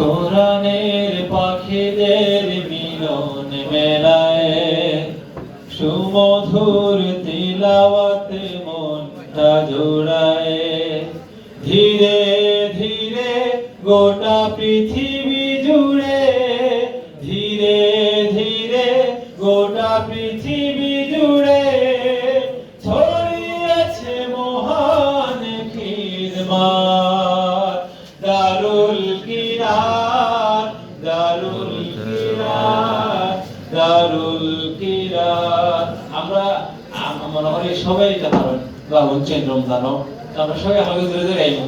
কোরআনের পাখিদের মিলন মেলায় সুমধুর তিলাওয়াতে মনটা জোড়ায় ধীরে ধীরে গোটা পৃথিবী জুড়ে ধীরে ধীরে গোটা পৃথিবী জুড়ে ছড়িয়েছে মহান খিদমত দারুল কিরাত দারুল কিরাত দারুল কিরাত। আমরা মনে করি সবাই এটা পারেন বা বলছেন রমজানও আমরা সবাই আমাকে ধরে ধরে গাইব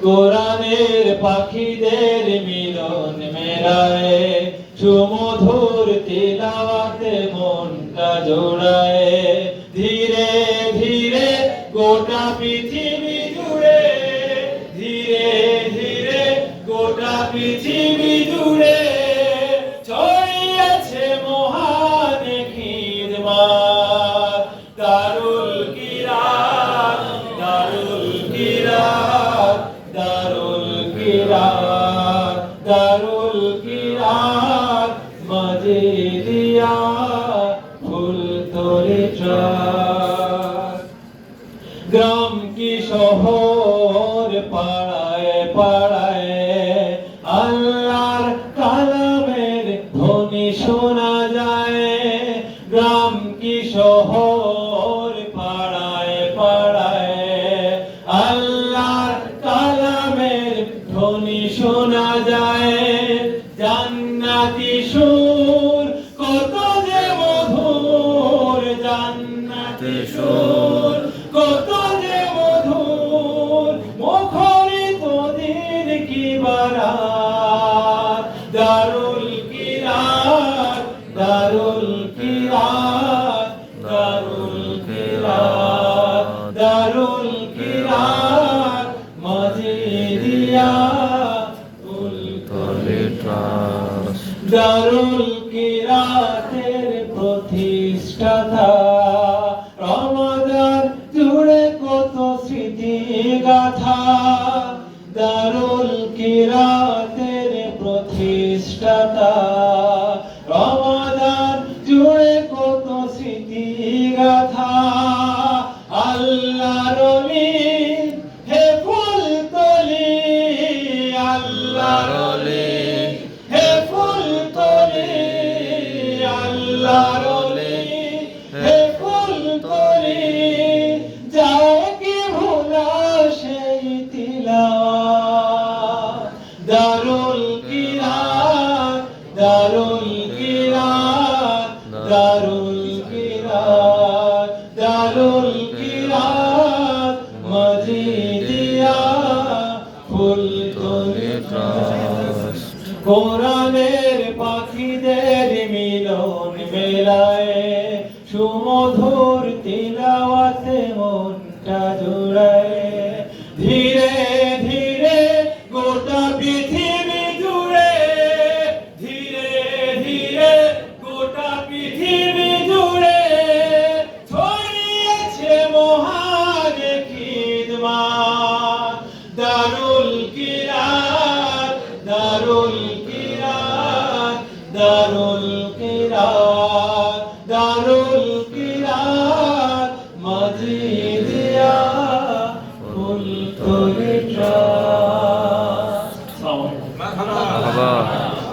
কোরআনের পাখিদের মিলন মেলায় সুমধুর তিলাওয়াতে মনটা জোড়ায় ধীরে ধীরে গোটা পৃথিবী জুড়ে ধীরে ধীরে গোটা পৃথিবী জুড়ে ছড়িয়েছে মহান খিদমত দারুল কিরাত দারুল কিরাত দারুল কিরাত দারুল কিরাত মজিদিয়া ফুলতলি ট্রাস্ট। গ্রাম কি শহর পাড়ায় পাড়ায় আল্লাহর কালামের ধ্বনি শোনা যায় গ্রাম কি শহর পাড়ায় পাড়ায় আল্লাহর কালামের ধ্বনি শোনা যায় জান্নাতি সুর কত যে মধুর জান্নাতি সুর কত যে মধুর মুখরিত দিন কি বারাত দারুল কিরাত দারুল কিরাত দারুল কিরাত দারুল কিরাত মজিদিয়া ফুলতলি ট্রাস্ট। দারুল কিরাতের প্রতিষ্ঠাতা রমাদান জুড়ে কত স্মৃতি গাথা দারুল কিরাতের প্রতিষ্ঠাতা রমাদান জুড়ে কত স্মৃতি গাথা আল্লাহর ওলি হে ফুলতলি আল্লাহর ওলি হে ফুলতলি আল্লাহর ওলি হে ফুলতলি যায় কি ভোলা সেই তিলাওয়াত দারুল কিরাত দারুল কিরাত দারুল কিরাত দারুল কিরাত মজিদিয়া ফুলতলি ট্রাস্ট। কোরআনের পাখিদের মিলন মেলায় সুমধুর তিলাওয়াতে মনটা জোড়ায় ধীরে ধীরে গোটা পৃথিবী জুড়ে ধীরে ধীরে গোটা পৃথিবী জুড়ে ছড়িয়েছে মহান খিদমত দারুল কিরাত দারুল কিরাত দারুল কিরাত দারুল কিরাত মজিদিয়া ফুলতলি ট্রাস্ট।